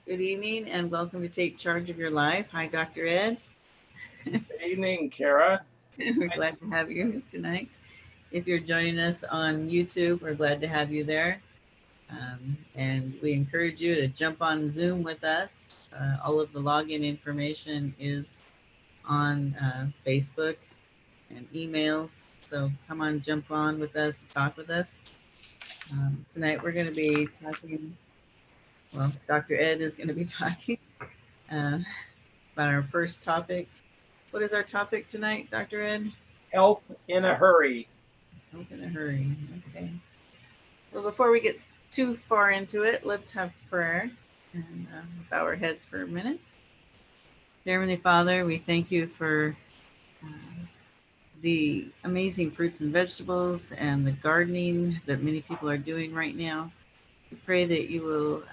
Good evening and welcome to Take Charge of Your Life. Hi, Dr. Ed. Good evening, Kara. We're glad to have you tonight. If you're joining us on YouTube, we're glad to have you there. And we encourage you to jump on Zoom with us. All of the login information is on Facebook and emails. So come on, jump on with us, talk with us. Tonight we're going to be talking, well, Dr. Ed is going to be talking uh, about our first topic. What is our topic tonight, Dr. Ed? Health in a hurry. Hope in a hurry. Okay. Well, before we get too far into it, let's have prayer and bow our heads for a minute. Dear Heavenly Father, we thank you for uh, the amazing fruits and vegetables and the gardening that many people are doing right now. We pray that you will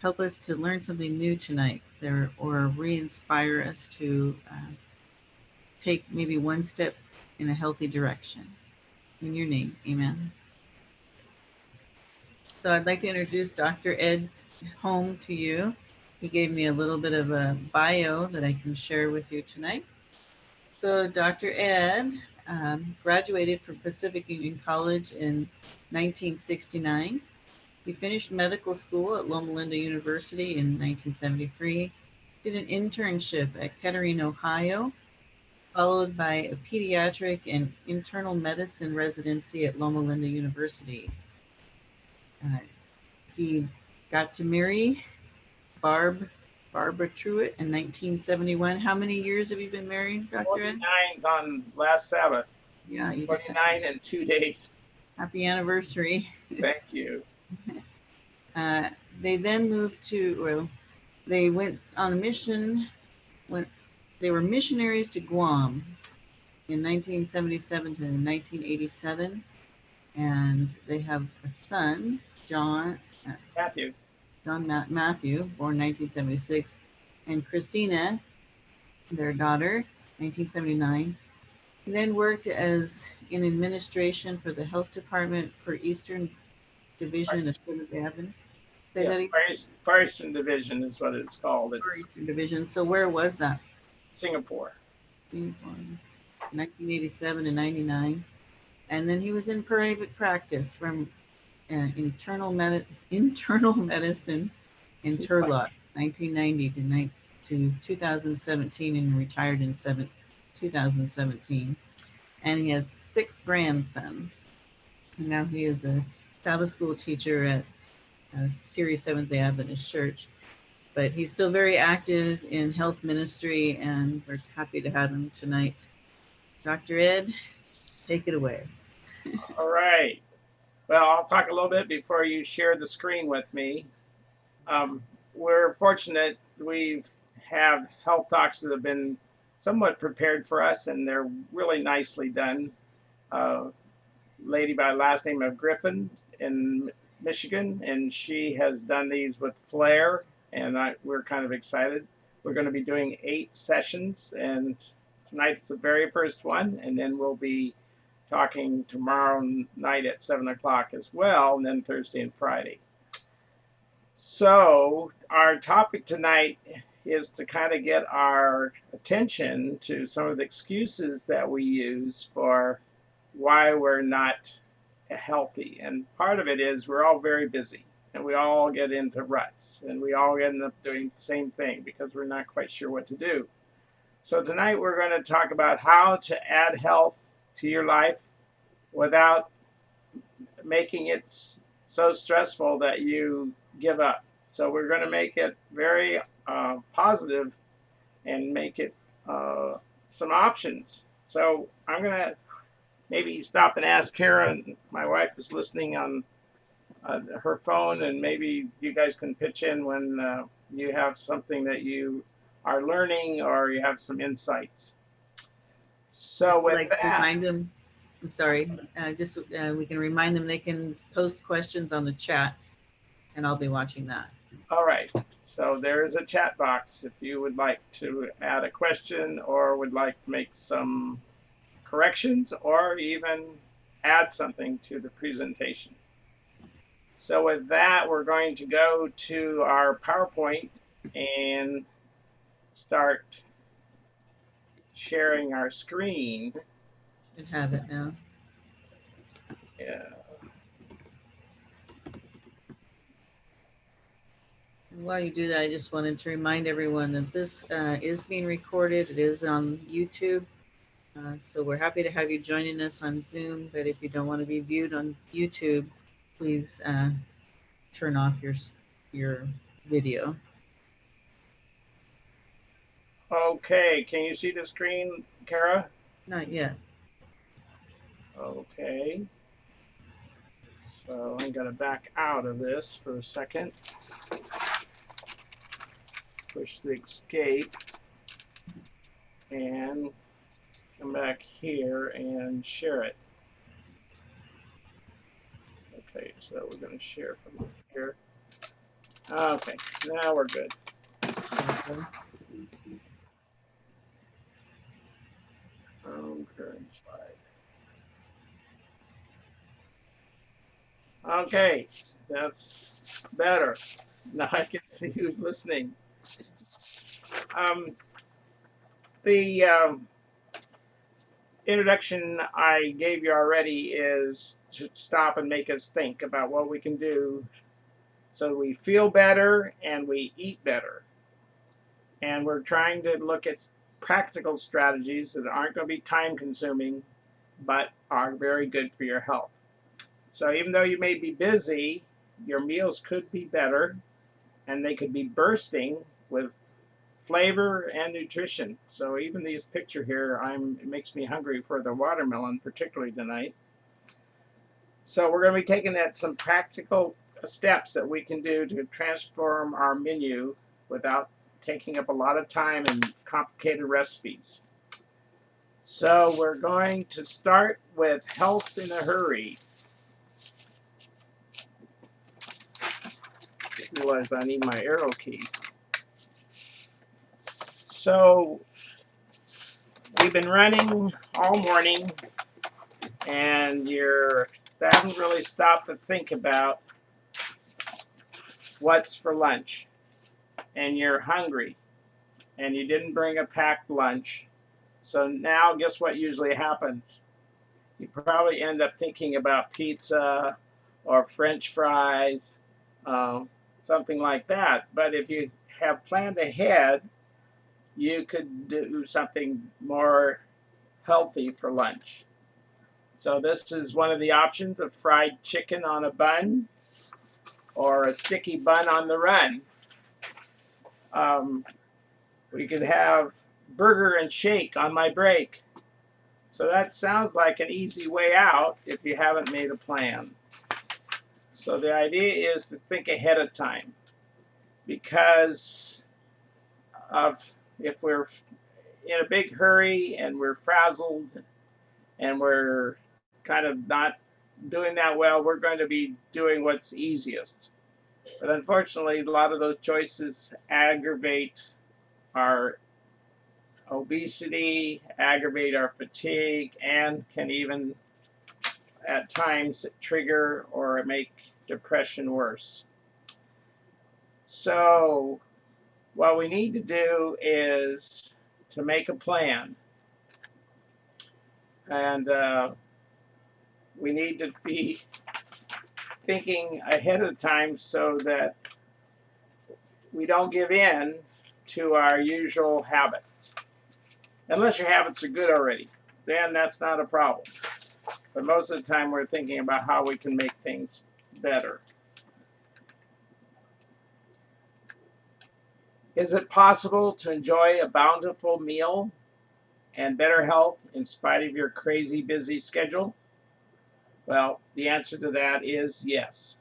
help us to learn something new tonight there, or re-inspire us to take maybe one step in a healthy direction. In your name, amen. So I'd like to introduce Dr. Ed Home to you. He gave me a little bit of a bio that I can share with you tonight. So Dr. Ed graduated from Pacific Union College in 1969. He finished medical school at Loma Linda University in 1973, did an internship at Kettering, Ohio, followed by a pediatric and internal medicine residency at Loma Linda University. Uh, he got to marry Barbara Truitt in 1971. How many years have you been married, Dr. Ed? 49 on last Sabbath. Yeah, you just had 49 in 2 days. happy anniversary. Thank you. Uh, they then moved to, well, they went on a mission when they were missionaries to Guam in 1977 to 1987. And they have a son, uh, Matthew. Matthew, born 1976, and Christina, their daughter, 1979. He then worked as in administration for the health department for Eastern Division of Seventh-day Adventist. Say Yeah, that again. Far Eastern Division is what it's called. For It's Eastern Division. So where was that? Singapore. 1987 to 99. And then he was in private practice from internal medicine in Turlock, 1990 to 2017, and retired in 2017. And he has 6 grandsons. And now he is a Sabbath school teacher at Ceres SDA Adventist Church. But he's still very active in health ministry, and we're happy to have him tonight. Dr. Ed, take it away. All right. Well, I'll talk a little bit before you share the screen with me. We're fortunate we have health talks that have been somewhat prepared for us, and they're really nicely done. Lady by the last name of Griffin in Michigan, and she has done these with flair, and we're kind of excited. We're going to be doing 8 sessions, and tonight's the very first one, and then we'll be talking tomorrow night at 7 o'clock as well, and then Thursday and Friday. So our topic tonight is to kind of get our attention to some of the excuses that we use for why we're not healthy. And part of it is we're all very busy, and we all get into ruts, and we all end up doing the same thing because we're not quite sure what to do. So tonight we're going to talk about how to add health to your life without making it so stressful that you give up. So we're going to make it very positive and make it some options. So I'm going to maybe stop and ask Karen. My wife is listening on her phone, and maybe you guys can pitch in when you have something that you are learning or you have some insights. So Just with like that, remind them, I'm sorry, we can remind them they can post questions on the chat, and I'll be watching that. all right. So there is a chat box if you would like to add a question or would like to make some corrections or even add something to the presentation. So with that, we're going to go to our PowerPoint and start sharing our screen. Should have it now. Yeah. And while you do that, I just wanted to remind everyone that this is being recorded. It is on YouTube. So we're happy to have you joining us on Zoom. But if you don't want to be viewed on YouTube, please turn off your video. Okay, can you see the screen, Kara? Not yet. Okay. So I'm going to back out of this for a second. Push the escape and come back here and share it. Okay, so we're going to share from here. Okay, now we're good. Okay. Current slide. Okay, that's better. Now I can see who's listening. The introduction I gave you already is to stop and make us think about what we can do so we feel better and we eat better. And we're trying to look at practical strategies that aren't going to be time consuming, but are very good for your health. So even though you may be busy, your meals could be better and they could be bursting with flavor and nutrition. So even this picture here, it makes me hungry for the watermelon, particularly tonight. So we're going to be taking at some practical steps that we can do to transform our menu without taking up a lot of time and complicated recipes. So we're going to start with health in a hurry. Realize I need my arrow key. So we've been running all morning and you haven't really stopped to think about what's for lunch, and you're hungry and you didn't bring a packed lunch. So now guess what usually happens? You probably end up thinking about pizza or French fries, something like that. But if you have planned ahead, you could do something more healthy for lunch. So this is one of the options of fried chicken on a bun or a sticky bun on the run. We could have burger and shake on my break. So that sounds like an easy way out if you haven't made a plan. So the idea is to think ahead of time, because if we're in a big hurry and we're frazzled and we're kind of not doing that well, we're going to be doing what's easiest. But unfortunately, a lot of those choices aggravate our obesity, aggravate our fatigue, and can even at times trigger or make depression worse. So what we need to do is to make a plan, and we need to be thinking ahead of time so that we don't give in to our usual habits. Unless your habits are good already, then that's not a problem. But most of the time we're thinking about how we can make things better. Is it possible to enjoy a bountiful meal and better health in spite of your crazy busy schedule? Well, the answer to that is yes.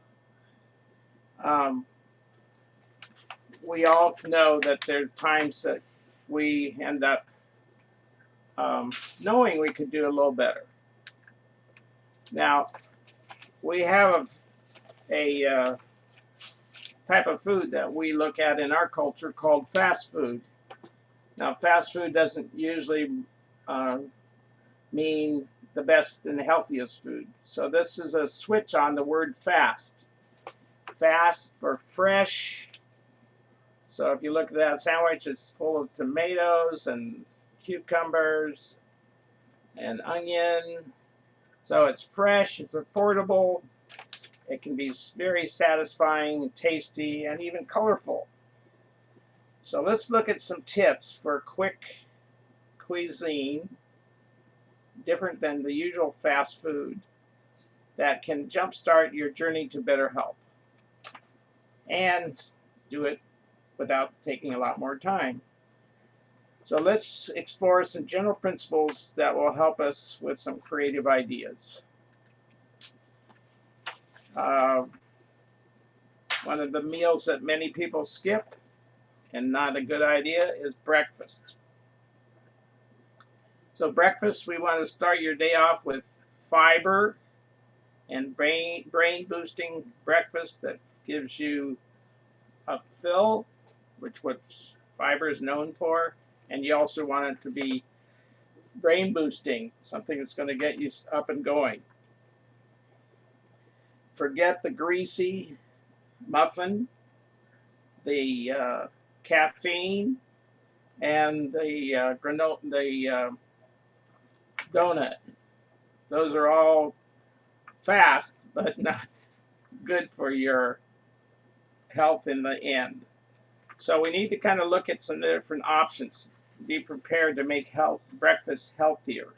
We all know that there are times that we end up knowing we could do a little better. Now, we have a type of food that we look at in our culture called fast food. Now, fast food doesn't usually mean the best and the healthiest food. So this is a switch on the word fast. fast for fresh. So if you look at that sandwich, it's full of tomatoes and cucumbers and onion. So it's fresh, it's affordable, it can be very satisfying, tasty, and even colorful. So let's look at some tips for quick cuisine, different than the usual fast food, that can jumpstart your journey to better health and do it without taking a lot more time. So let's explore some general principles that will help us with some creative ideas. One of the meals that many people skip, and not a good idea, is breakfast. So breakfast, we want to start your day off with fiber and brain boosting breakfast that gives you a fill, which what fiber is known for, and you also want it to be brain boosting, something that's going to get you up and going. Forget the greasy muffin, the caffeine, and the donut. Those are all fast, but not good for your health in the end. So we need to kind of look at some different options. Be prepared to make breakfast healthier.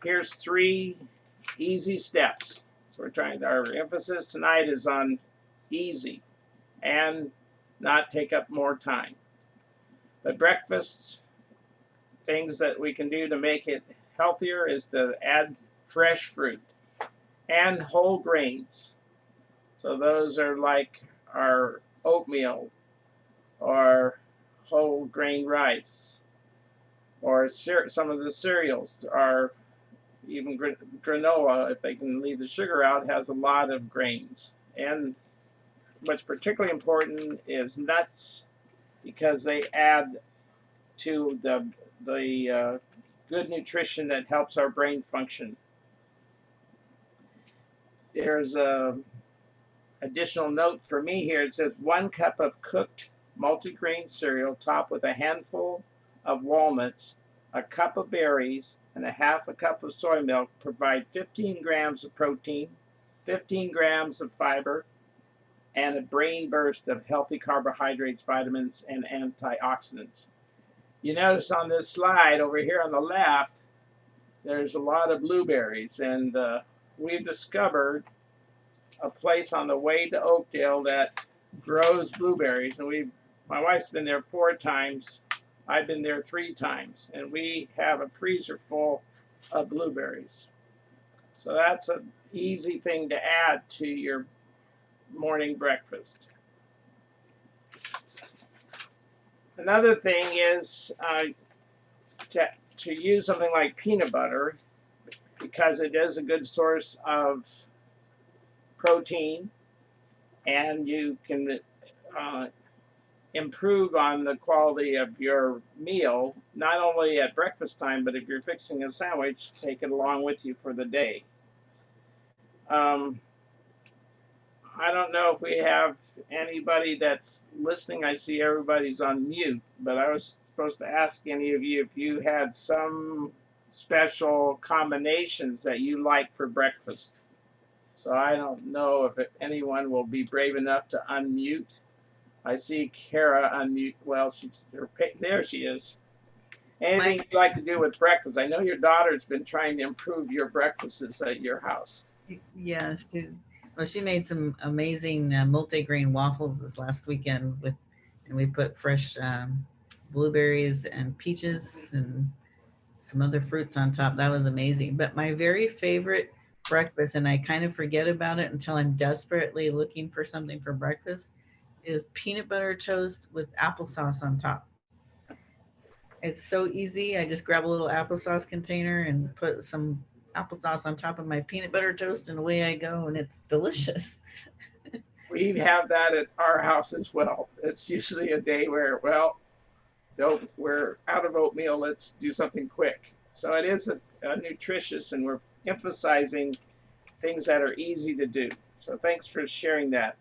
Here's 3 easy steps. So our emphasis tonight is on easy and not take up more time. But breakfast, things that we can do to make it healthier is to add fresh fruit and whole grains. So those are like our oatmeal or whole grain rice, or some of the cereals, are even granola, if they can leave the sugar out, has a lot of grains. And what's particularly important is nuts, because they add to the good nutrition that helps our brain function. There's a additional note for me here. It says 1 cup of cooked multigrain cereal topped with a handful of walnuts, a cup of berries, and a half a cup of soy milk provide 15 grams of protein, 15 grams of fiber, and a brain burst of healthy carbohydrates, vitamins, and antioxidants. You notice on this slide over here on the left, there's a lot of blueberries, and we've discovered a place on the way to Oakdale that grows blueberries, and my wife's been there 4 times. I've been there 3 times, and we have a freezer full of blueberries. So that's an easy thing to add to your morning breakfast. Another thing is to use something like peanut butter, because it is a good source of protein, and you can improve on the quality of your meal, not only at breakfast time, but if you're fixing a sandwich, take it along with you for the day. I don't know if we have anybody that's listening. I see everybody's on mute, but I was supposed to ask any of you if you had some special combinations that you like for breakfast. So I don't know if anyone will be brave enough to unmute. I see Kara unmute. Well, there she is. Anything you'd like to do with breakfast? I know your daughter's been trying to improve your breakfasts at your house. Yes. Well, she made some amazing multi-grain waffles this last weekend and we put fresh blueberries and peaches and some other fruits on top. That was amazing. But my very favorite breakfast, and I kind of forget about it until I'm desperately looking for something for breakfast, is peanut butter toast with applesauce on top. It's so easy. I just grab a little applesauce container and put some applesauce on top of my peanut butter toast, and away I go, and it's delicious. We have that at our house as well. It's usually a day where, well, we're out of oatmeal, let's do something quick. So it is a nutritious, and we're emphasizing things that are easy to do. So thanks for sharing that,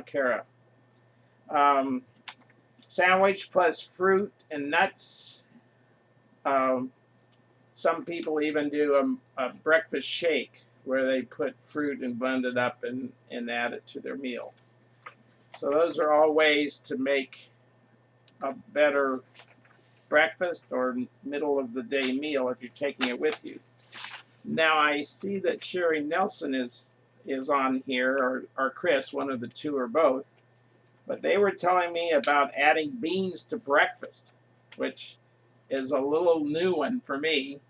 Kara. Um, Sandwich plus fruit and nuts. Um, some people even do a breakfast shake where they put fruit and blend it up and add it to their meal. So those are all ways to make a better breakfast or middle of the day meal if you're taking it with you. Now I see that Sherry Nelson is on here, or Chris, one of the two or both. But they were telling me about adding beans to breakfast, which is a little new one for me.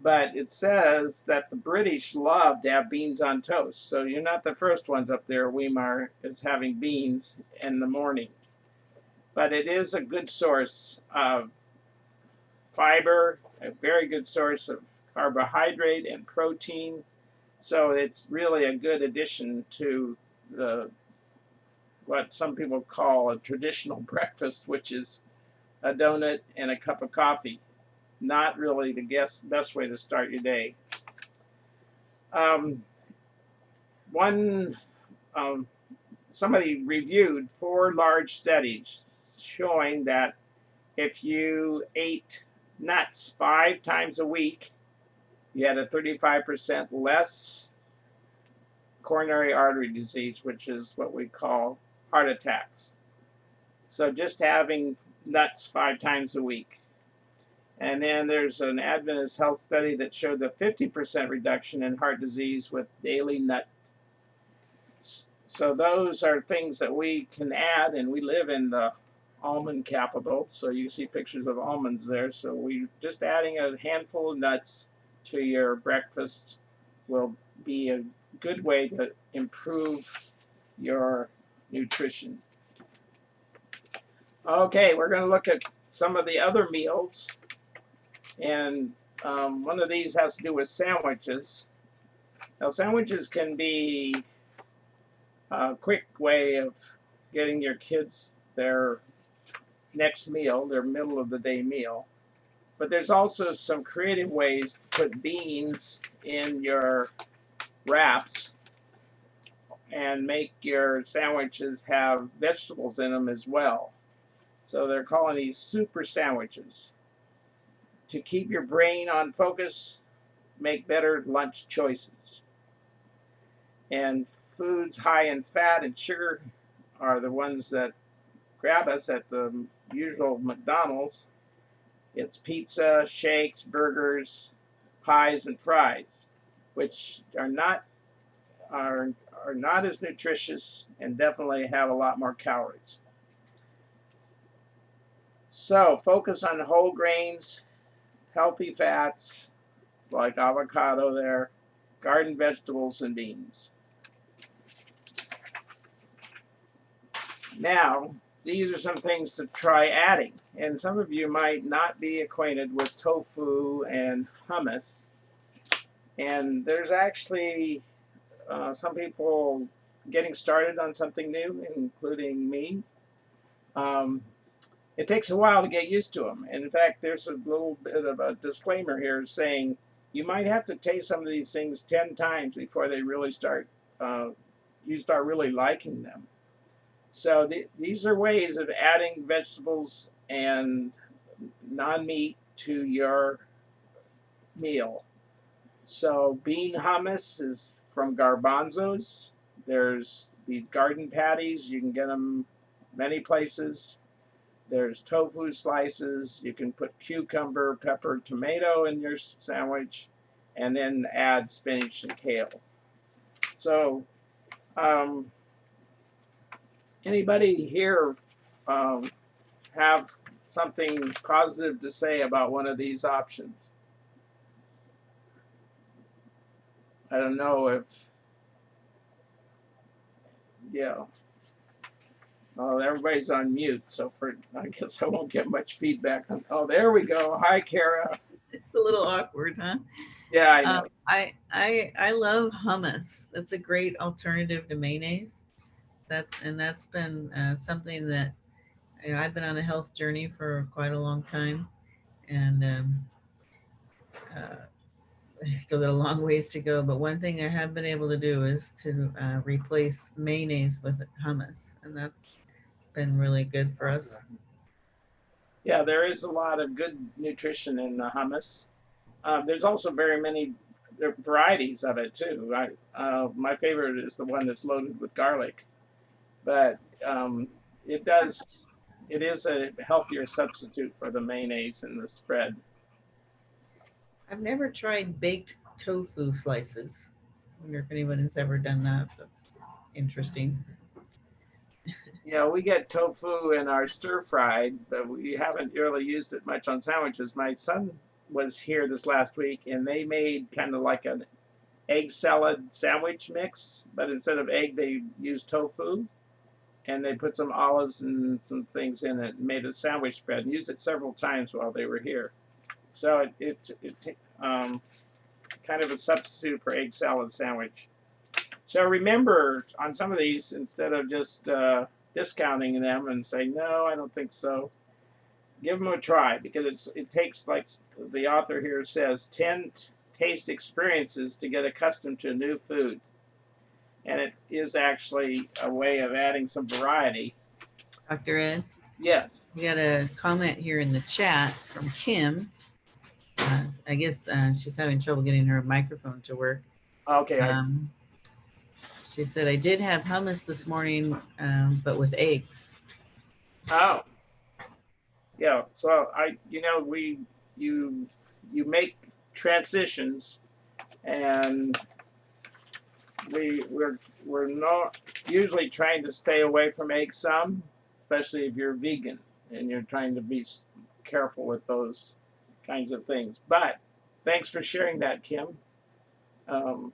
But it says that the British love to have beans on toast. So you're not the first ones up there, Weimar, is having beans in the morning. But it is a good source of fiber, a very good source of carbohydrate and protein. So it's really a good addition to the what some people call a traditional breakfast, which is a donut and a cup of coffee. Not really the best way to start your day. Um, one somebody reviewed 4 large studies showing that if you ate nuts 5 times a week, you had a 35% less coronary artery disease, which is what we call heart attacks. So just having nuts 5 times a week. And then there's an Adventist health study that showed a 50% reduction in heart disease with daily nut. So those are things that we can add, and we live in the almond capital, so you see pictures of almonds there. So we just adding a handful of nuts to your breakfast will be a good way to improve your nutrition. Okay, we're going to look at some of the other meals, and one of these has to do with sandwiches. Now, sandwiches can be a quick way of getting your kids their next meal, their middle of the day meal. But there's also some creative ways to put beans in your wraps and make your sandwiches have vegetables in them as well. So they're calling these super sandwiches. To keep your brain on focus, make better lunch choices. And foods high in fat and sugar are the ones that grab us at the usual McDonald's. It's pizza, shakes, burgers, pies, and fries, which are not as nutritious and definitely have a lot more calories. So focus on whole grains, healthy fats, like avocado there, garden vegetables, and beans. Now, these are some things to try adding. And some of you might not be acquainted with tofu and hummus. And there's actually some people getting started on something new, including me. It takes a while to get used to them. And in fact, there's a little bit of a disclaimer here saying you might have to taste some of these things 10 times before they really start, you start really liking them. So these are ways of adding vegetables and non-meat to your meal. So bean hummus is from garbanzos. There's these garden patties. You can get them many places. There's tofu slices. You can put cucumber, pepper, tomato in your sandwich, and then add spinach and kale. So anybody here have something positive to say about one of these options? I don't know if, yeah. Oh, everybody's on mute, so I guess I won't get much feedback. Oh, there we go. Hi, Kara. It's a little awkward, huh? Yeah, I know. I love hummus. That's a great alternative to mayonnaise. That's been something that I've been on a health journey for quite a long time, and uh, I still got a long ways to go, but one thing I have been able to do is to replace mayonnaise with hummus, and that's been really good for us. Yeah, there is a lot of good nutrition in the hummus. There's also very many varieties of it too. My favorite is the one that's loaded with garlic, but um, it does it is a healthier substitute for the mayonnaise and the spread. I've never tried baked tofu slices. I wonder if anyone's ever done that. That's interesting. Yeah, we get tofu in our stir fried, but we haven't really used it much on sandwiches. My son was here this last week, and they made kind of like an egg salad sandwich mix, but instead of egg, they used tofu, and they put some olives and some things in it and made a sandwich spread and used it several times while they were here. So kind of a substitute for egg salad sandwich. So remember, on some of these, instead of just discounting them and saying, no, I don't think so, give them a try, because it takes, like the author here says, 10 taste experiences to get accustomed to a new food. And it is actually a way of adding some variety. Dr. Ed, Yes. we got a comment here in the chat from Kim. I guess she's having trouble getting her microphone to work. Okay. Um, she said, I did have hummus this morning, but with eggs. Oh, yeah. So you make transitions, and we're not usually trying to stay away from eggs some, especially if you're vegan and you're trying to be careful with those kinds of things. But thanks for sharing that, Kim. Um,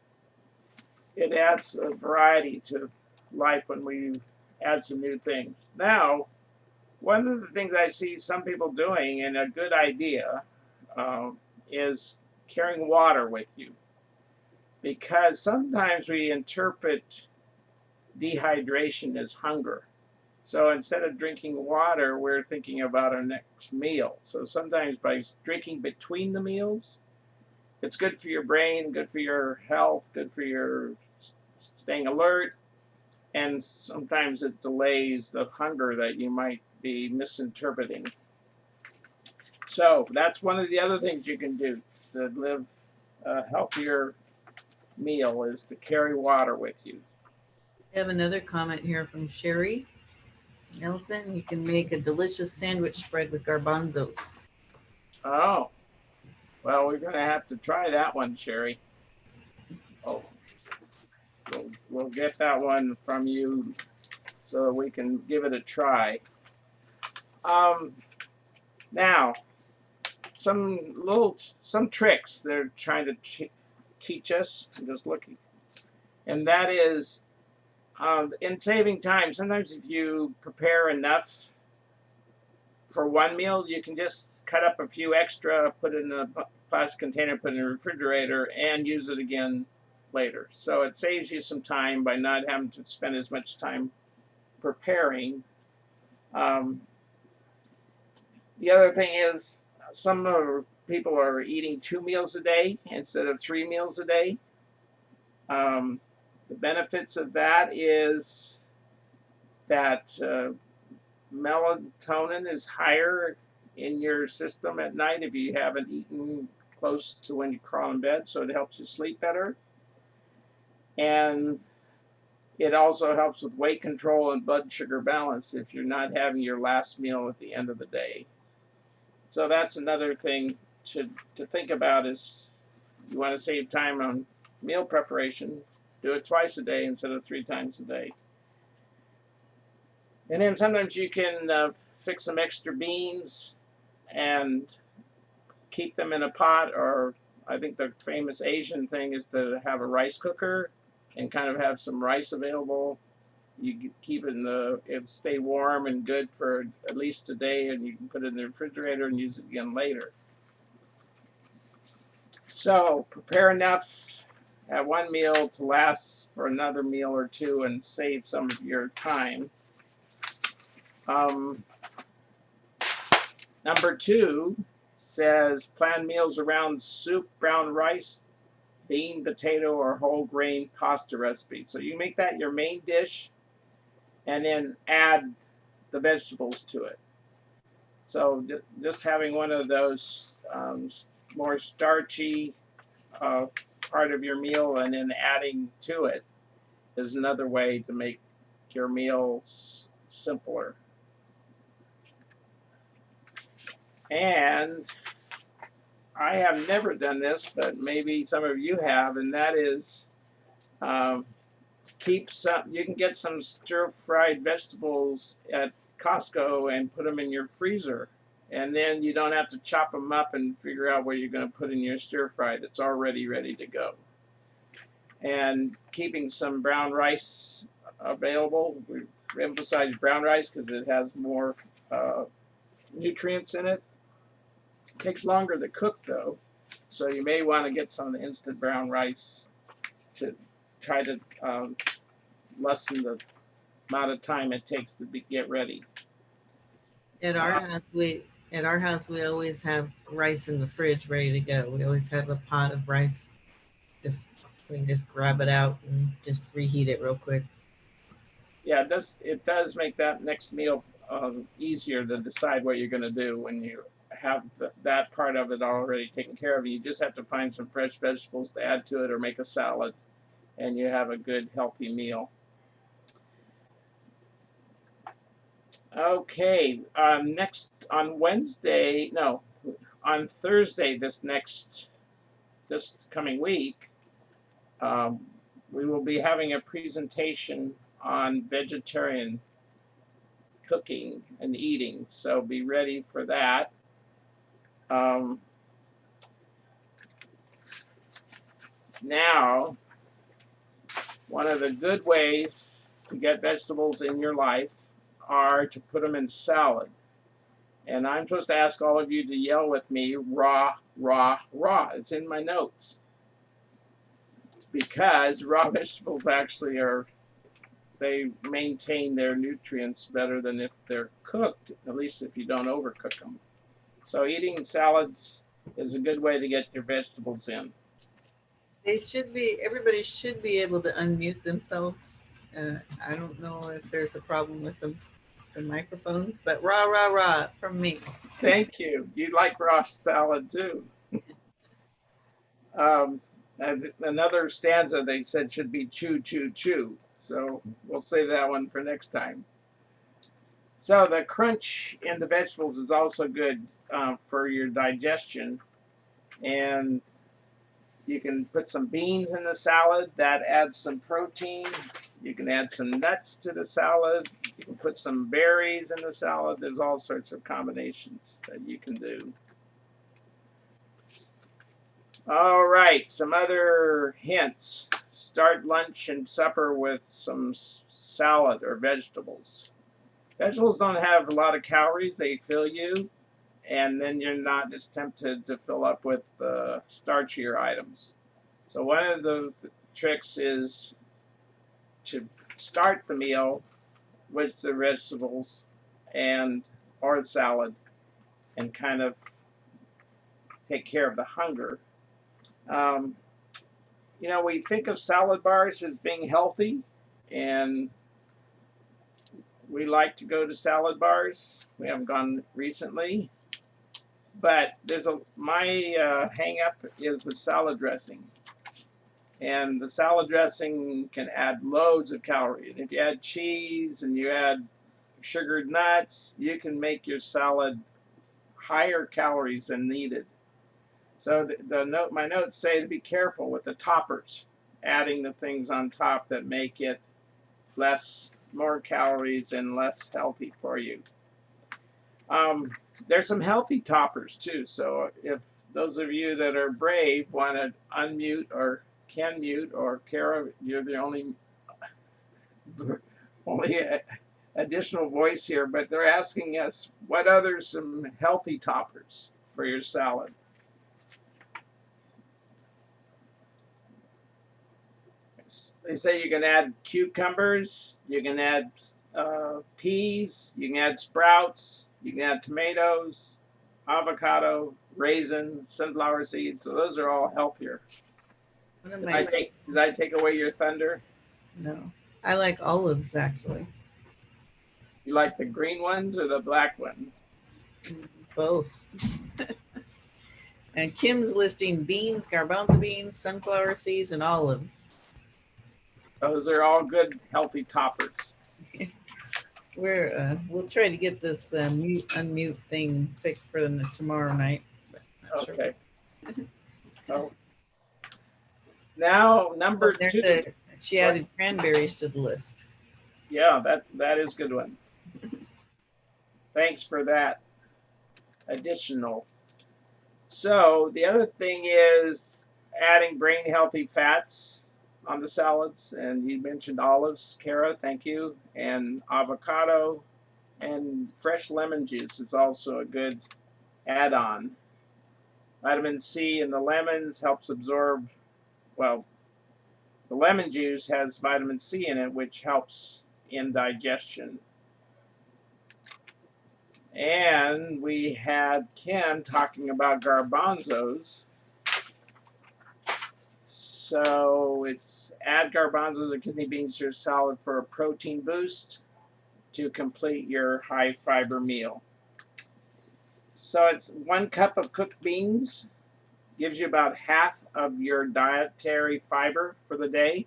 it adds a variety to life when we add some new things. Now, one of the things I see some people doing, and a good idea, is carrying water with you, because sometimes we interpret dehydration as hunger. So instead of drinking water, we're thinking about our next meal. So sometimes by drinking between the meals, it's good for your brain, good for your health, good for your staying alert, and sometimes it delays the hunger that you might be misinterpreting. So that's one of the other things you can do to live a healthier meal, is to carry water with you. We have another comment here from Sherry Nelson. You can make a delicious sandwich spread with garbanzos. Oh, well, we're going to have to try that one, Sherry. Oh, we'll get that one from you so we can give it a try. Now, some tricks they're trying to teach us. I'm just looking, and that is, in saving time. Sometimes if you prepare enough for one meal, you can just cut up a few extra, put it in a plastic container, put it in the refrigerator, and use it again later. So it saves you some time by not having to spend as much time preparing. The other thing is, some people are eating 2 meals a day instead of 3 meals a day. The benefits of that is that melatonin is higher in your system at night if you haven't eaten close to when you crawl in bed, so it helps you sleep better. And it also helps with weight control and blood sugar balance if you're not having your last meal at the end of the day. So that's another thing to think about, is you want to save time on meal preparation, do it twice a day instead of 3 times a day. And then sometimes you can fix some extra beans and keep them in a pot, or I think the famous Asian thing is to have a rice cooker and kind of have some rice available. You keep it it'll stay warm and good for at least a day, and you can put it in the refrigerator and use it again later. So prepare enough at one meal to last for another meal or two and save some of your time. Number 2 says plan meals around soup, brown rice, bean, potato, or whole grain pasta recipe. So you make that your main dish and then add the vegetables to it. So just having one of those more starchy part of your meal and then adding to it is another way to make your meals simpler. And I have never done this, but maybe some of you have, and that is keep some. You can get some stir-fried vegetables at Costco and put them in your freezer, and then you don't have to chop them up and figure out what you're going to put in your stir-fried. It's already ready to go. And keeping some brown rice available. We emphasize brown rice because it has more nutrients in it. It takes longer to cook though, so you may want to get some of the instant brown rice to try to lessen the amount of time it takes to get ready. At our house we always have rice in the fridge ready to go. We always have a pot of rice. Just we can just grab it out and just reheat it real quick. Yeah, it does make that next meal easier to decide what you're going to do when you have that part of it already taken care of. You just have to find some fresh vegetables to add to it or make a salad, and you have a good healthy meal. Okay, next on Thursday this coming week, we will be having a presentation on vegetarian cooking and eating, so be ready for that. Now, one of the good ways to get vegetables in your life are to put them in salad. And I'm supposed to ask all of you to yell with me, raw, raw, raw. It's in my notes. It's because raw vegetables actually they maintain their nutrients better than if they're cooked, at least if you don't overcook them. So eating salads is a good way to get your vegetables in. Everybody should be able to unmute themselves. I don't know if there's a problem with the microphones, but rah, rah, rah from me. Thank you. You like raw salad too. Another stanza they said should be chew, chew, chew. So we'll save that one for next time. So the crunch in the vegetables is also good for your digestion. And you can put some beans in the salad. That adds some protein. You can add some nuts to the salad. You can put some berries in the salad. There's all sorts of combinations that you can do. All right, some other hints. Start lunch and supper with some salad or vegetables. Vegetables don't have a lot of calories. They fill you, and then you're not as tempted to fill up with starchier items. So one of the tricks is to start the meal with the vegetables or the salad and kind of take care of the hunger. We think of salad bars as being healthy, and we like to go to salad bars. We haven't gone recently, but my hang up is the salad dressing. And the salad dressing can add loads of calories. And if you add cheese and you add sugared nuts, you can make your salad higher calories than needed. So my notes say to be careful with the toppers, adding the things on top that make it more calories and less healthy for you. There's some healthy toppers too. So if those of you that are brave want to unmute or can mute, or Kara, you're the only additional voice here, but they're asking us what other some healthy toppers for your salad. They say you can add cucumbers, you can add peas, you can add sprouts, you can add tomatoes, avocado, raisins, sunflower seeds. So those are all healthier. One of Did my I take away your thunder? no, I like olives actually. You like the green ones or the black ones? Both. And Kim's listing beans, garbanzo beans, sunflower seeds, and olives. Those are all good, healthy toppers. We'll try to get this mute unmute thing fixed for them tomorrow night, but not sure. Okay. So now Oh, number there's 2. she added cranberries to the list. Yeah, that is a good one. Thanks for that additional. So the other thing is adding brain healthy fats on the salads, and you mentioned olives, Kara, thank you, and avocado, and fresh lemon juice is also a good add-on. Vitamin C in the lemons helps absorb, well, the lemon juice has vitamin C in it, which helps in digestion. And we had Ken talking about garbanzos. So it's add garbanzos or kidney beans to your salad for a protein boost to complete your high fiber meal. So it's 1 cup of cooked beans, gives you about half of your dietary fiber for the day.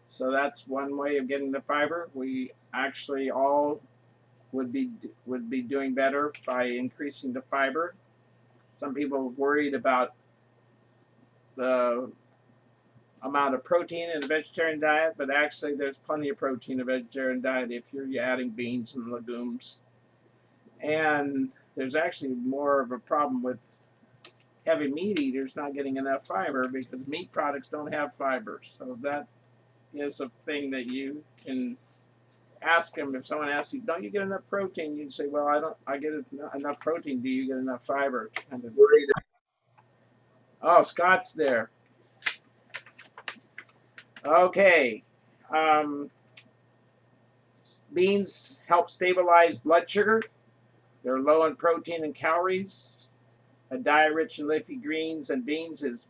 So that's one way of getting the fiber. We actually all would be doing better by increasing the fiber. Some people are worried about the amount of protein in a vegetarian diet, but actually there's plenty of protein in a vegetarian diet if you're adding beans and legumes. And there's actually more of a problem with heavy meat eaters not getting enough fiber because meat products don't have fiber. So that is a thing that you can ask them. If someone asks you, don't you get enough protein? You'd say, well, I get enough protein. Do you get enough fiber? Kind of worried. Oh, Scott's there. Okay. Beans help stabilize blood sugar. They're low in protein and calories. A diet rich in leafy greens and beans is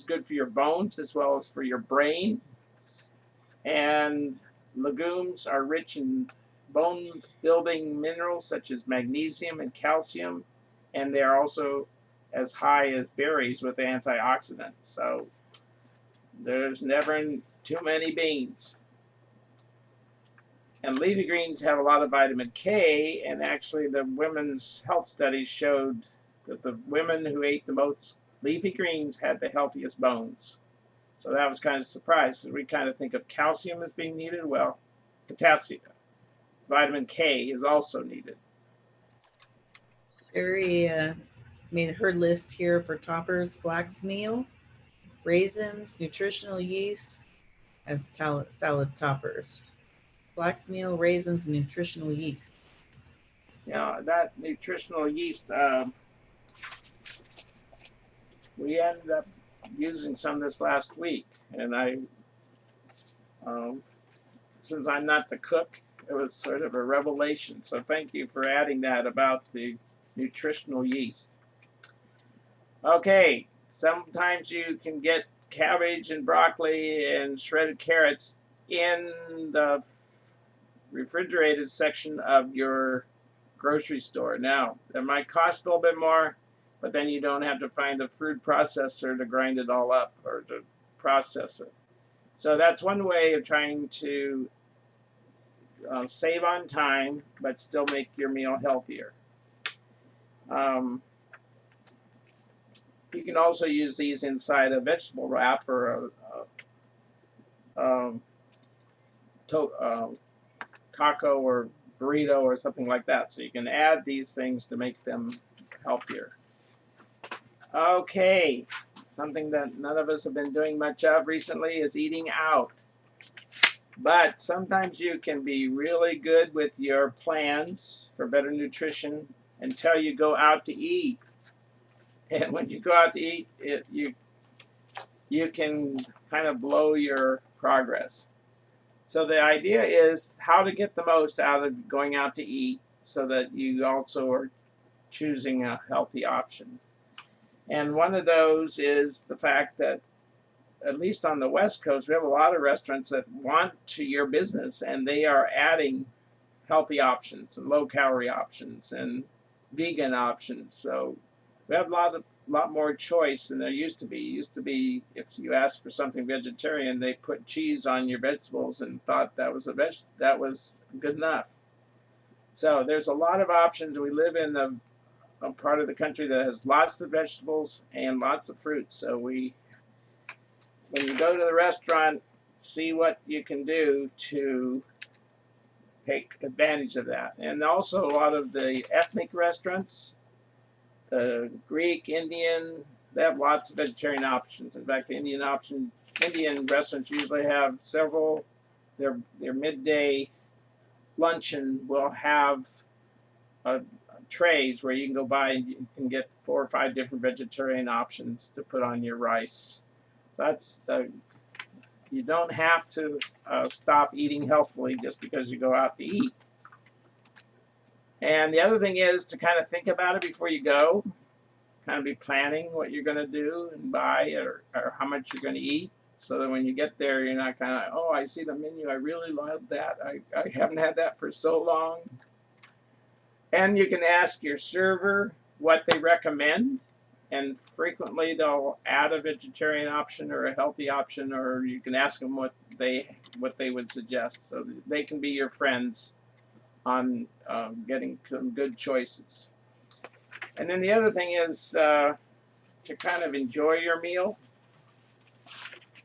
good for your bones as well as for your brain. And legumes are rich in bone building minerals such as magnesium and calcium, and they are also as high as berries with antioxidants. So there's never too many beans. And leafy greens have a lot of vitamin K, and actually the women's health studies showed that the women who ate the most leafy greens had the healthiest bones. So that was kind of a surprise because we kind of think of calcium as being needed. Well, potassium, vitamin K is also needed. Sherry made her list here for toppers: flax meal, raisins, nutritional yeast as salad toppers. Flax meal, raisins, nutritional yeast. Yeah, that nutritional yeast, we ended up using some this last week, and since I'm not the cook, it was sort of a revelation. So thank you for adding that about the nutritional yeast. Okay, sometimes you can get cabbage and broccoli and shredded carrots in the refrigerated section of your grocery store. Now, it might cost a little bit more, but then you don't have to find a food processor to grind it all up or to process it. So that's one way of trying to save on time, but still make your meal healthier. You can also use these inside a vegetable wrap or a taco or burrito or something like that. So you can add these things to make them healthier. Okay, something that none of us have been doing much of recently is eating out. But sometimes you can be really good with your plans for better nutrition until you go out to eat. And when you go out to eat, you can kind of blow your progress. So the idea is how to get the most out of going out to eat so that you also are choosing a healthy option. And one of those is the fact that at at least on the West Coast, we have a lot of restaurants that want to your business, and they are adding healthy options and low calorie options and vegan options. So we have a lot more choice than there used to be. It used to be if you asked for something vegetarian, they put cheese on your vegetables and thought that was that was good enough. So there's a lot of options. We live in a part of the country that has lots of vegetables and lots of fruits. So when you go to the restaurant, see what you can do to take advantage of that. And also a lot of the ethnic restaurants, the Greek, Indian, they have lots of vegetarian options. In fact, the Indian restaurants usually have several. Their midday luncheon will have trays where you can go by and you can get 4 or 5 different vegetarian options to put on your rice. So that's you don't have to stop eating healthfully just because you go out to eat. And the other thing is to kind of think about it before you go, kind of be planning what you're going to do and buy or how much you're going to eat, so that when you get there, you're not kind of, oh, I see the menu, I really love that. I haven't had that for so long. And you can ask your server what they recommend, and frequently they'll add a vegetarian option or a healthy option, or you can ask them what they would suggest, so that they can be your friends on getting some good choices. And then the other thing is to kind of enjoy your meal.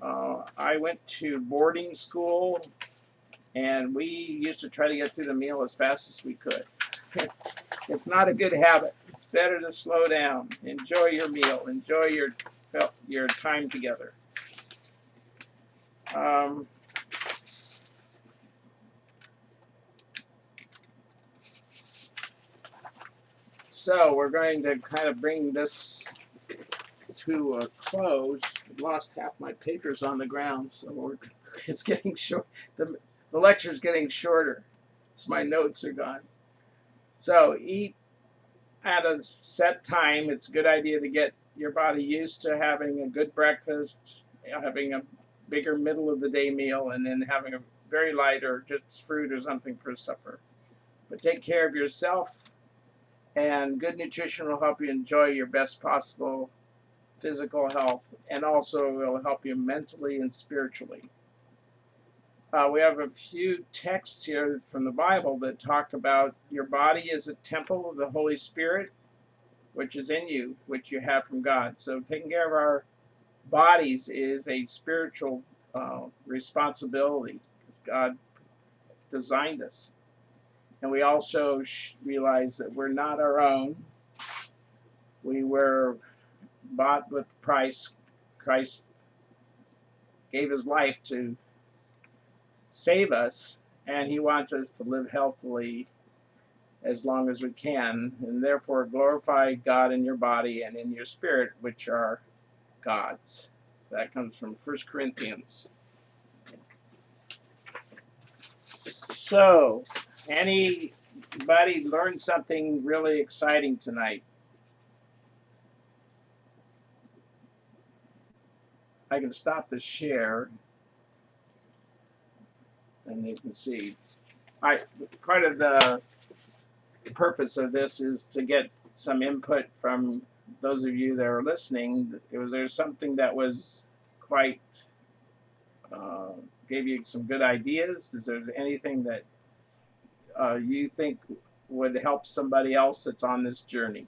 I went to boarding school, and we used to try to get through the meal as fast as we could. It's not a good habit. It's better to slow down. Enjoy your meal. Enjoy your time together. So we're going to kind of bring this to a close. I've lost half my papers on the ground, so it's getting short. The lecture's getting shorter, so my notes are gone. So eat at a set time. It's a good idea to get your body used to having a good breakfast, having a bigger middle of the day meal, and then having a very light or just fruit or something for supper. But take care of yourself, and good nutrition will help you enjoy your best possible physical health, and also will help you mentally and spiritually. We have a few texts here from the Bible that talk about your body is a temple of the Holy Spirit, which is in you, which you have from God. So taking care of our bodies is a spiritual responsibility, because God designed us. And we also realize that we're not our own. We were bought with price. Christ gave his life to save us, and he wants us to live healthily as long as we can, and therefore glorify God in your body and in your spirit, which are God's. So that comes from 1 Corinthians. So, anybody learned something really exciting tonight? I can stop the share, and you can see. Part of the purpose of this is to get some input from those of you that are listening. Was there something that was quite gave you some good ideas? Is there anything that you think would help somebody else that's on this journey?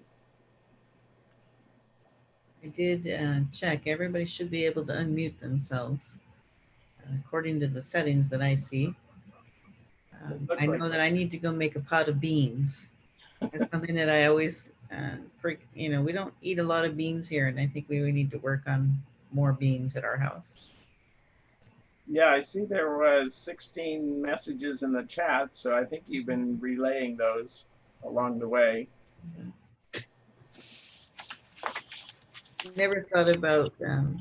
I did check. Everybody should be able to unmute themselves according to the settings that I see. I know that I need to go make a pot of beans. It's something that I always, we don't eat a lot of beans here, and I think we need to work on more beans at our house. Yeah, I see there was 16 messages in the chat, so I think you've been relaying those along the way. Never thought about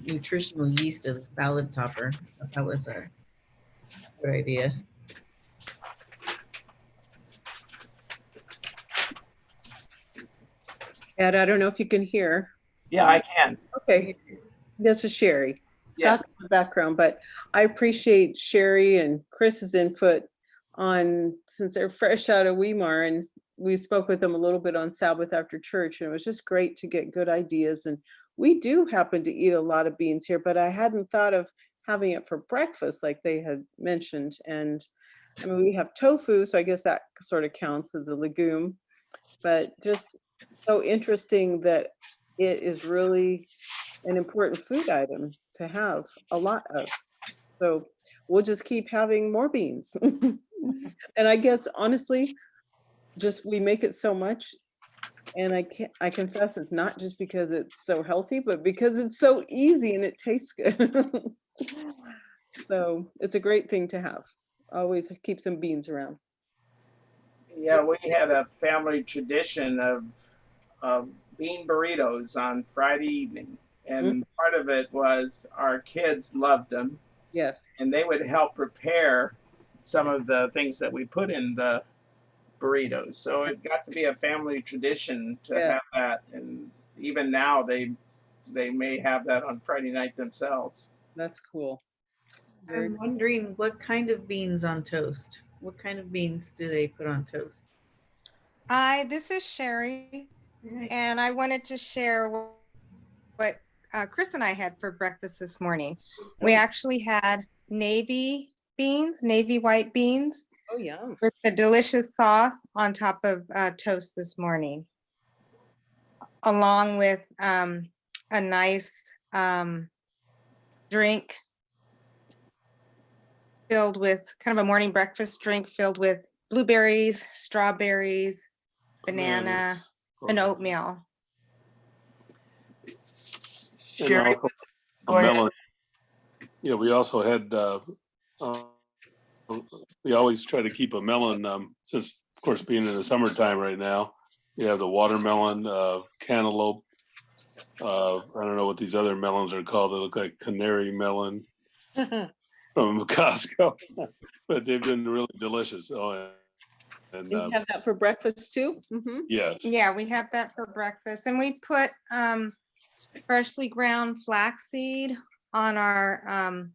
nutritional yeast as a salad topper. That was a good idea. Ed, I don't know if you can hear. Yeah, I can. Okay, this is Sherry. Yes. Scott's in the background, but I appreciate Sherry and Chris's input on, since they're fresh out of Weimar, and we spoke with them a little bit on Sabbath after church, and it was just great to get good ideas. And we do happen to eat a lot of beans here, but I hadn't thought of having it for breakfast like they had mentioned. And I mean, we have tofu, so I guess that sort of counts as a legume, but just so interesting that it is really an important food item to have a lot of. So we'll just keep having more beans. And I guess honestly, just we make it so much, and I confess it's not just because it's so healthy, but because it's so easy and it tastes good. So it's a great thing to have. Always keep some beans around. Yeah, we had a family tradition of bean burritos on Friday evening. Mm, And part of it was our kids loved them, yes, and they would help prepare some of the things that we put in the burritos. So it got to be a family tradition to yeah, have that. And even now, they may have that on Friday night themselves. that's cool. Very I'm wondering what kind of beans on toast? What kind of beans do they put on toast? Hi, this is Sherry, Right. and I wanted to share what Chris and I had for breakfast this morning. We Oh. actually had navy beans, navy white beans, Oh, yum. with a delicious sauce on top of toast this morning, along with a nice drink filled with kind of a morning breakfast drink filled with blueberries, strawberries, banana, and oatmeal. And Sherry, also a go ahead. melon. Yeah, we also had, we always try to keep a melon, since, of course, being in the summertime right now, you have the watermelon, cantaloupe. I don't know what these other melons are called. They look like canary melon from Costco, but they've been really delicious. Oh, and And you have that for breakfast too? Mm-hmm. yes. Yeah, we have that for breakfast, and we put freshly ground flaxseed on our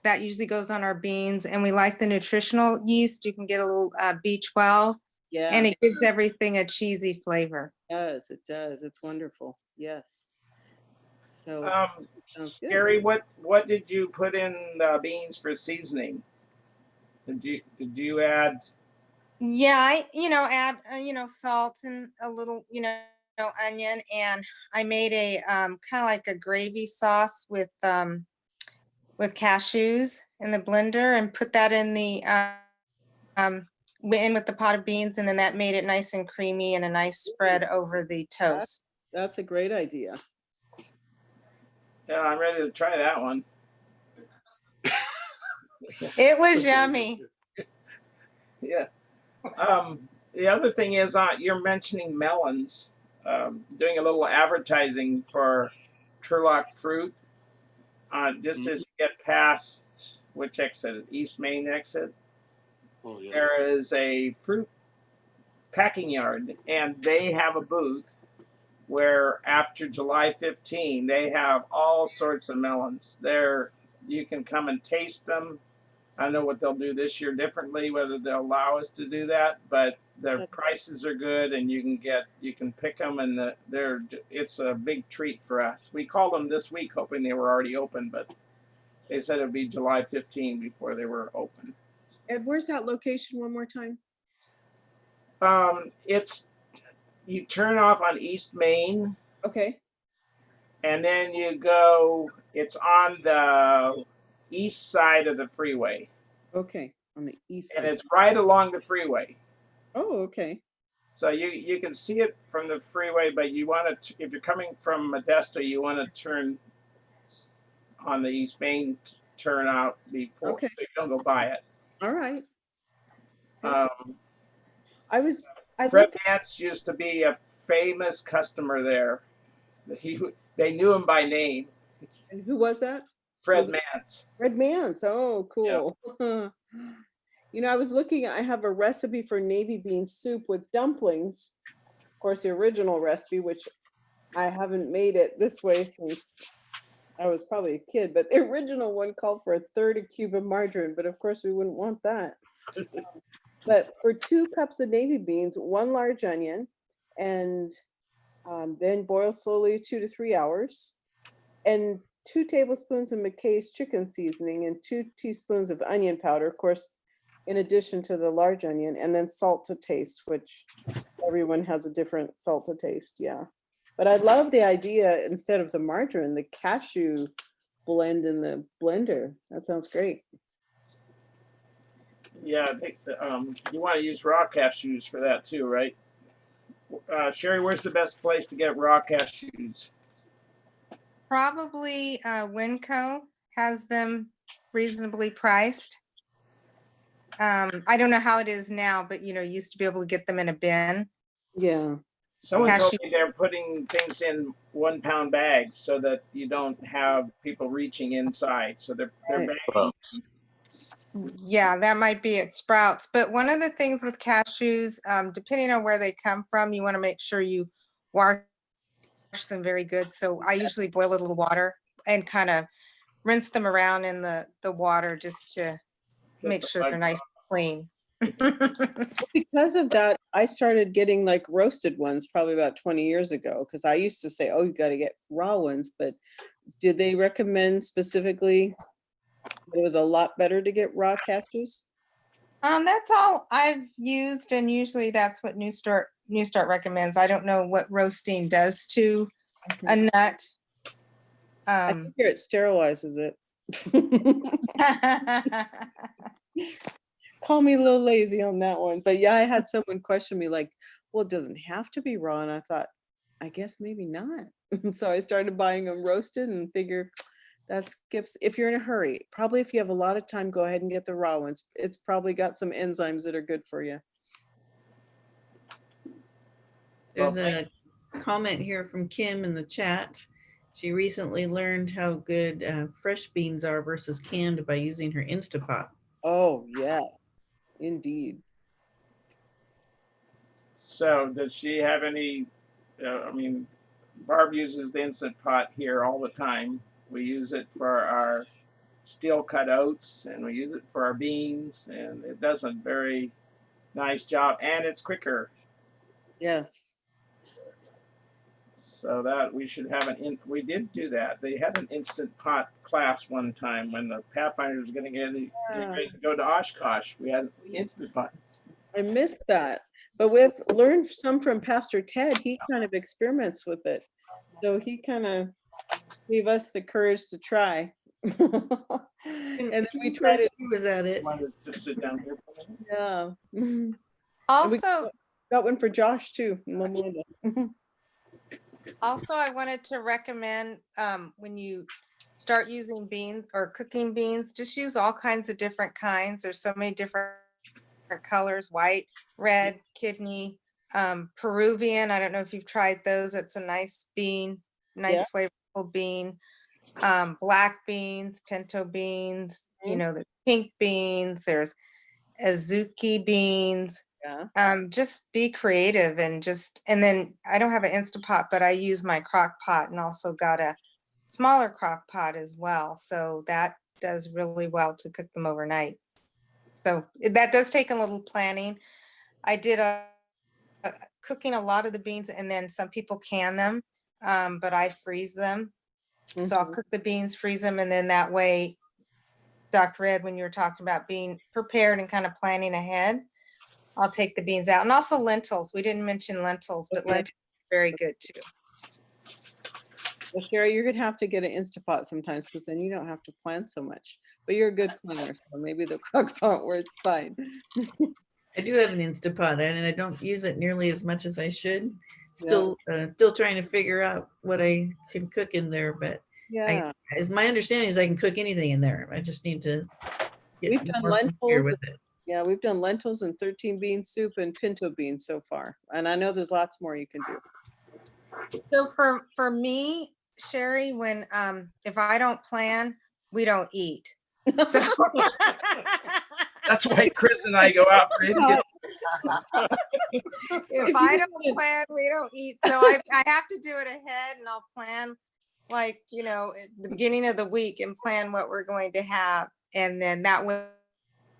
that usually goes on our beans, and we like the nutritional yeast. You can get a little B12, Yeah, and it gives everything a cheesy flavor. it does. It does. It's wonderful. Yes. So sounds good. Sherry, what did you put in the beans for seasoning? Did you add? Yeah, I add salt and a little onion, and I made a kind of like a gravy sauce with cashews in the blender, and put that in the in with the pot of beans, and then that made it nice and creamy and a nice spread over the toast. That's a great idea. Yeah, I'm ready to try that one. It was yummy. Yeah. The other thing is, you're mentioning melons. Doing a little advertising for Turlock Fruit. Just as you get past which exit, East Main exit, Oh, yeah. there is a fruit packing yard, and they have a booth where after July 15, they have all sorts of melons. You can come and taste them. I don't know what they'll do this year differently, whether they'll allow us to do that, but the prices are good, and you can pick them, and it's a big treat for us. We called them this week hoping they were already open, but they said it'd be July 15 before they were open. Ed, where's that location one more time? You turn off on East Main, Okay. and then it's on the east side of the freeway, Okay. On the east and side. it's right along the freeway. Oh, okay. So you can see it from the freeway, but if you're coming from Modesto, you want to turn on the East Main turnout before, Okay. so you don't go by it. All right. I Fred looked. Nance used to be a famous customer there. They knew him by name. And who was that? Fred Was it Mance. Red Mance? Oh, cool. I was looking, I have a recipe for navy bean soup with dumplings. Of course, the original recipe, which I haven't made it this way since I was probably a kid, but the original one called for 1/3 cube of margarine, but of course we wouldn't want that. But for 2 cups of navy beans, 1 large onion, and then boil slowly 2 to 3 hours, and 2 tablespoons of McKay's chicken seasoning and 2 teaspoons of onion powder, of course, in addition to the large onion, and then salt to taste, which everyone has a different salt to taste. Yeah. But I love the idea, instead of the margarine, the cashew blend in the blender. That sounds great. Yeah, I think you want to use raw cashews for that too, right? Sherry, where's the best place to get raw cashews? Probably Winco has them reasonably priced. I don't know how it is now, but used to be able to get them in a bin. Yeah. Someone told Cashew. me they're putting things in 1 pound bags so that you don't have people reaching inside. So they're Right. bagging. Yeah, that might be at Sprouts. But one of the things with cashews, depending on where they come from, you want to make sure you wash them very good. So I usually boil a little water and kind of rinse them around in the water just to make sure they're nice and clean. Because of that, I started getting like roasted ones probably about 20 years ago, because I used to say, oh, you got to get raw ones. But did they recommend specifically that it was a lot better to get raw cashews? That's all I've used, and usually that's what New Start recommends. I don't know what roasting does to a nut. I figure it sterilizes it. Call me a little lazy on that one. But yeah, I had someone question me like, well, it doesn't have to be raw. And I thought, I guess maybe not. So I started buying them roasted and figure that skips, if you're in a hurry, probably if you have a lot of time, go ahead and get the raw ones. It's probably got some enzymes that are good for you. There's a comment here from Kim in the chat. She recently learned how good fresh beans are versus canned by using her Instapot. Oh, yes, indeed. So does she have any, I mean, Barb uses the Instant Pot here all the time. We use it for our steel cut oats, and we use it for our beans, and it does a very nice job, and it's quicker. Yes. So that we should have we did do that. They had an Instant Pot class one time when the Pathfinder was going to get ready to go to Oshkosh. We had Instant Pots. I missed that. But we've learned some from Pastor Ted. He kind of experiments with it. So he kind of gave us the courage to try. And then we tried it. She was at it. Want to just sit down here for a minute? Yeah. Also, got one for Josh too. Also, I wanted to recommend when you start using beans or cooking beans, just use all kinds of different kinds. There's so many different colors: white, red, kidney, Peruvian. I don't know if you've tried those. It's a nice bean, nice flavorful bean. Black beans, pinto beans, the pink beans. There's azuki beans. Just be creative and then I don't have an Instapot, but I use my crock pot and also got a smaller crock pot as well. So that does really well to cook them overnight. So that does take a little planning. I did cooking a lot of the beans, and then some people can them, but I freeze them. So I'll cook the beans, freeze them, and then that way, Dr. Ed, when you were talking about being prepared and kind of planning ahead, I'll take the beans out. And also lentils. We didn't mention lentils, but lentils are very good too. Well, Sherry, you're going to have to get an Instapot sometimes, because then you don't have to plan so much. But you're a good planner, so maybe the crock pot where it's fine. I do have an Instapot, and I don't use it nearly as much as I should. Still trying to figure out what I can cook in there, but as my understanding is I can cook anything in there. I just need to get we've done lentils with it. Yeah, we've done lentils and 13 bean soup and pinto beans so far. And I know there's lots more you can do. So for me, Sherry, when if I don't plan, we don't eat. So that's why Chris and I go out for Indian. If I don't plan, we don't eat. So I have to do it ahead, and I'll plan like, at the beginning of the week and plan what we're going to have. And then that way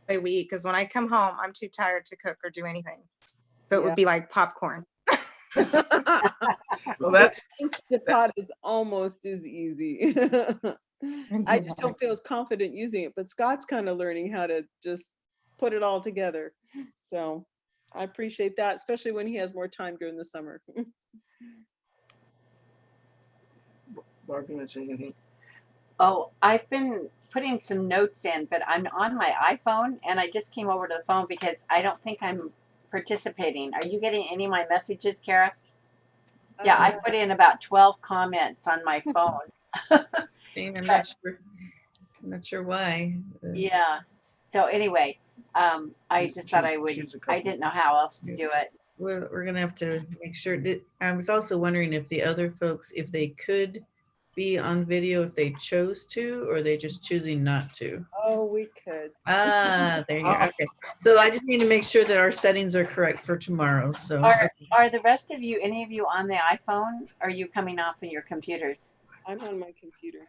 we eat, because when I come home, I'm too tired to cook or do anything. So it Yeah. would be like popcorn. Well, that's Instant Pot is almost as easy. I just don't feel as confident using it, but Scott's kind of learning how to just put it all together. So I appreciate that, especially when he has more time during the summer. Barb, you want to say anything? Oh, I've been putting some notes in, but I'm on my iPhone and I just came over to the phone because I don't think I'm participating. Are you getting any of my messages, Kara? Yeah, I put in about 12 comments on my phone. I'm But not sure. I'm not sure why. yeah. So anyway, I just thought I would, Choose a I couple. didn't know how else to do it. We're gonna have to make sure that, I was also wondering if the other folks, if they could be on video, if they chose to, or they just choosing not to. Oh, we could. There you go. Okay. So I just need to make sure that our settings are correct for tomorrow. So Are the rest of you, any of you on the iPhone? Or are you coming off of your computers? I'm on my computer.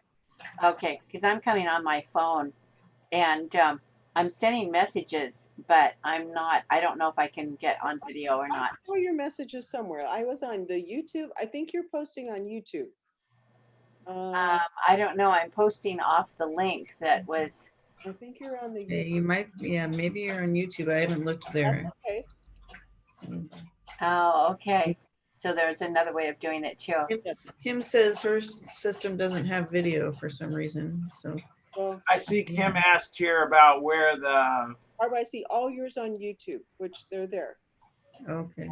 Okay, because I'm coming on my phone and I'm sending messages, but I don't know if I can get on video or not. Oh, your messages somewhere. I was on the YouTube. I think you're posting on YouTube. I don't know. I'm posting off the link that was. I think you're on the yeah, YouTube. you might, yeah, maybe you're on YouTube. I haven't looked there. Okay. Oh, okay. So there's another way of doing it too. Kim says her system doesn't have video for some reason. So Well, I see Kim asked here about where the. I see all yours on YouTube, which they're there. okay.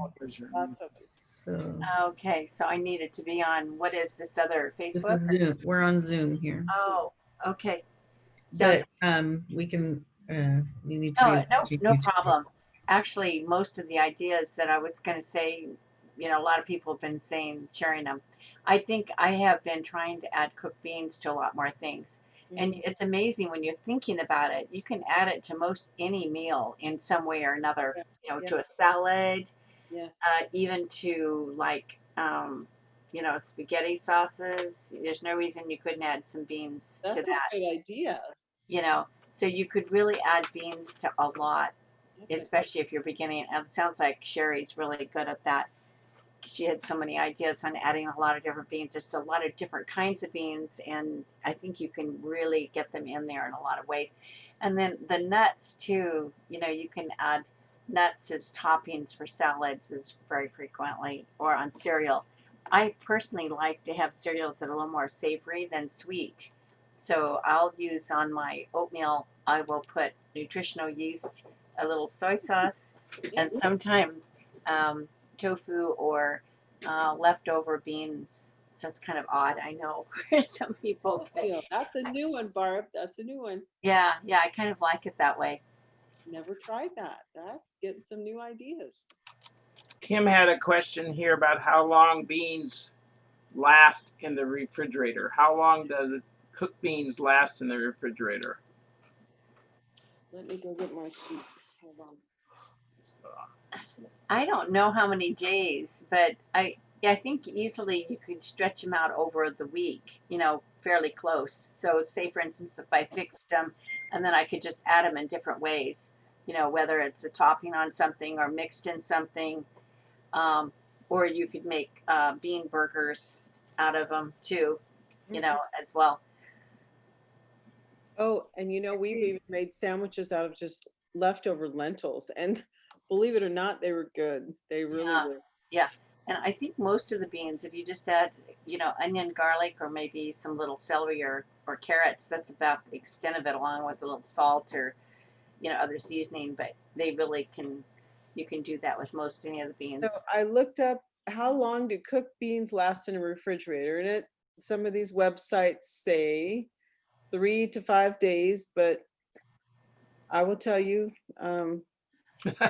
Lots of it. So Okay, so I needed to be on, what is this other this Facebook? is Zoom. We're on Zoom here. Oh, okay. Sounds But we can you need to No, be watching no YouTube. problem. Actually, most of the ideas that I was going to say, a lot of people have been sharing them. I think I have been trying to add cooked beans to a lot more things. And it's amazing when you're thinking about it, you can add it to most any meal in some way or another, to a salad, Yes. even to like, spaghetti sauces. There's no reason you couldn't add some beans That's to a that, good idea. So you could really add beans to a lot, Okay. especially if you're beginning. And it sounds like Sherry's really good at that. She had so many ideas on adding a lot of different beans. There's a lot of different kinds of beans, and I think you can really get them in there in a lot of ways. And then the nuts too. You can add nuts as toppings for salads as very frequently, or on cereal. I personally like to have cereals that are a little more savory than sweet. So I'll use on my oatmeal, I will put nutritional yeast, a little soy sauce, and sometimes tofu or leftover beans. So it's kind of odd, I know, for some people. But That's a new one, Barb. That's a new one. yeah, I kind of like it that way. Never tried that. That's getting some new ideas. Kim had a question here about how long beans last in the refrigerator. How long does cooked beans last in the refrigerator? Let me go get my sheet. Hold on. I don't know how many days, but I think easily you could stretch them out over the week, fairly close. So say for instance, if I fixed them and then I could just add them in different ways, whether it's a topping on something or mixed in something, or you could make bean burgers out of them too, as well. Oh, and we've even made sandwiches out of just leftover lentils, and believe it or not, they were good. They really were. Yeah. And I think most of the beans, if you just add, onion, garlic, or maybe some little celery or carrots, that's about the extent of it, along with a little salt or, other seasoning. But they really you can do that with most any of the beans. So I looked up how long do cooked beans last in a refrigerator, and some of these websites say 3 to 5 days, but I will tell you, it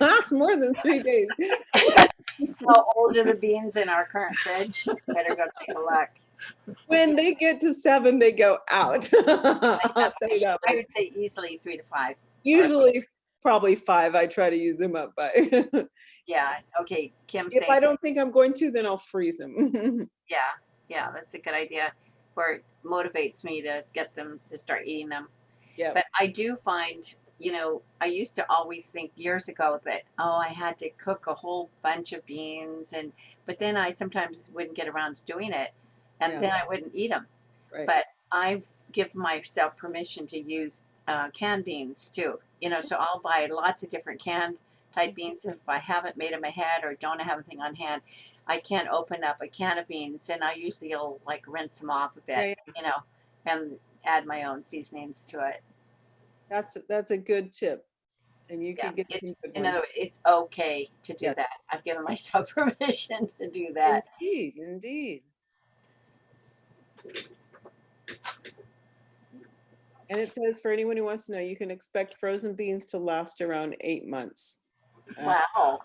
lasts more than 3 days. How old are the beans in our current fridge? Better go take a look. When they get to 7, they go out. I'll tell you that. I would say easily 3 to 5. Usually probably 5 I try to use them up by. Yeah. Okay. Kim If saying, I don't think I'm going to, then I'll freeze them. yeah, yeah, that's a good idea. Where it motivates me to get them to start eating them. Yeah. But I do find, I used to always think years ago that, oh, I had to cook a whole bunch of beans, but then I sometimes wouldn't get around to doing it, and Yeah. then I wouldn't eat them. Right. But I've given myself permission to use canned beans too. So I'll buy lots of different canned type beans if I haven't made them ahead or don't have anything on hand. I can open up a can of beans, and I usually will like rinse them off a Yeah, bit, and add my own seasonings to it. that's a good tip, and you Yeah, could get some good ones. it's okay to do Yes. that. I've given myself permission to do that. Indeed, indeed. And it says for anyone who wants to know, you can expect frozen beans to last around 8 months. Wow.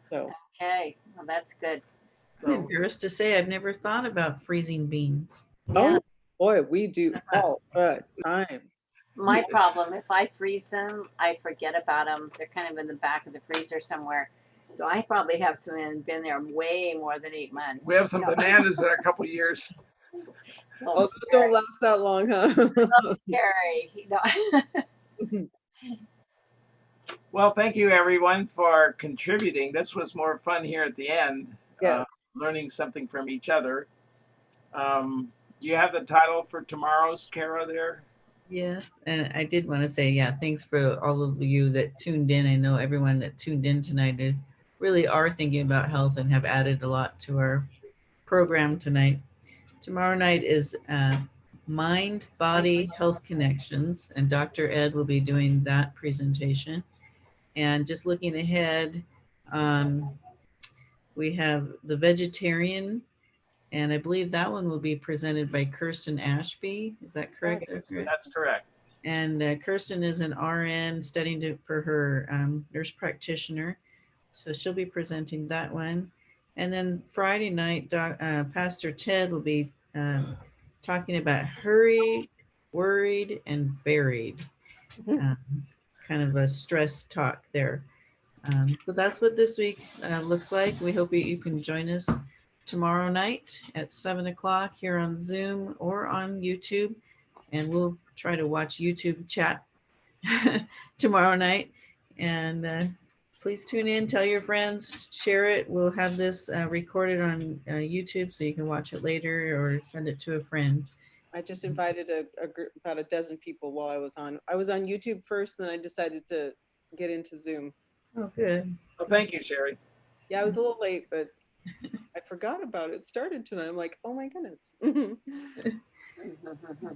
So Okay. Well, that's good. I'm So embarrassed to say I've never thought about freezing beans. Yeah. oh boy, we do all the time. My problem, if I freeze them, I forget about them. They're kind of in the back of the freezer somewhere. So I probably have some in been there way more than 8 months. we have some bananas that are a couple years. It's a little Oh, those don't last that long, huh? scary. Well, thank you everyone for contributing. This was more fun here at the end, Yes. learning something from each other. You have the title for tomorrow's, Kara, there? Yes, and I did want to say, yeah, thanks for all of you that tuned in. I know everyone that tuned in tonight really are thinking about health and have added a lot to our program tonight. Tomorrow night is Mind Body Health Connections, and Dr. Ed will be doing that presentation. And just looking ahead, we have the vegetarian, and I believe that one will be presented by Kirsten Ashby. Is that correct? That's correct. And Kirsten is an RN studying for her nurse practitioner. So she'll be presenting that one. And then Friday night, Pastor Ted will be talking about Hurried, Worried, and Buried. Kind of a stress talk there. So that's what this week looks like. We hope you can join us tomorrow night at 7 o'clock here on Zoom or on YouTube. And we'll try to watch YouTube chat tomorrow night. And please tune in, tell your friends, share it. We'll have this recorded on YouTube so you can watch it later or send it to a friend. I just invited a group, about a dozen people while I was on YouTube first, then I decided to get into Zoom. Oh, good. Well, thank you, Sherry. Yeah, I was a little late, but I forgot about it. It started tonight. I'm like, oh my goodness. All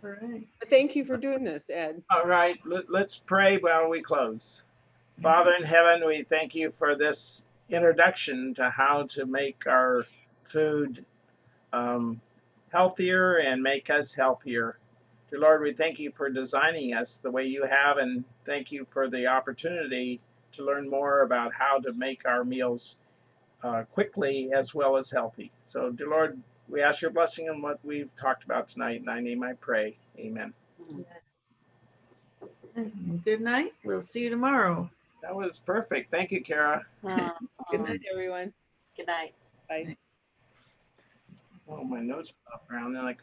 right. But thank you for doing this, Ed. All right, let's pray while we close. Father in heaven, we thank you for this introduction to how to make our food healthier and make us healthier. Dear Lord, we thank you for designing us the way you have, and thank you for the opportunity to learn more about how to make our meals quickly as well as healthy. So, dear Lord, we ask your blessing on what we've talked about tonight. In thy name I pray. Amen. Good night. We'll see you tomorrow. That was perfect. Thank you, Kara. Good night, everyone. Good night. Bye. Oh, my nose popped around, then I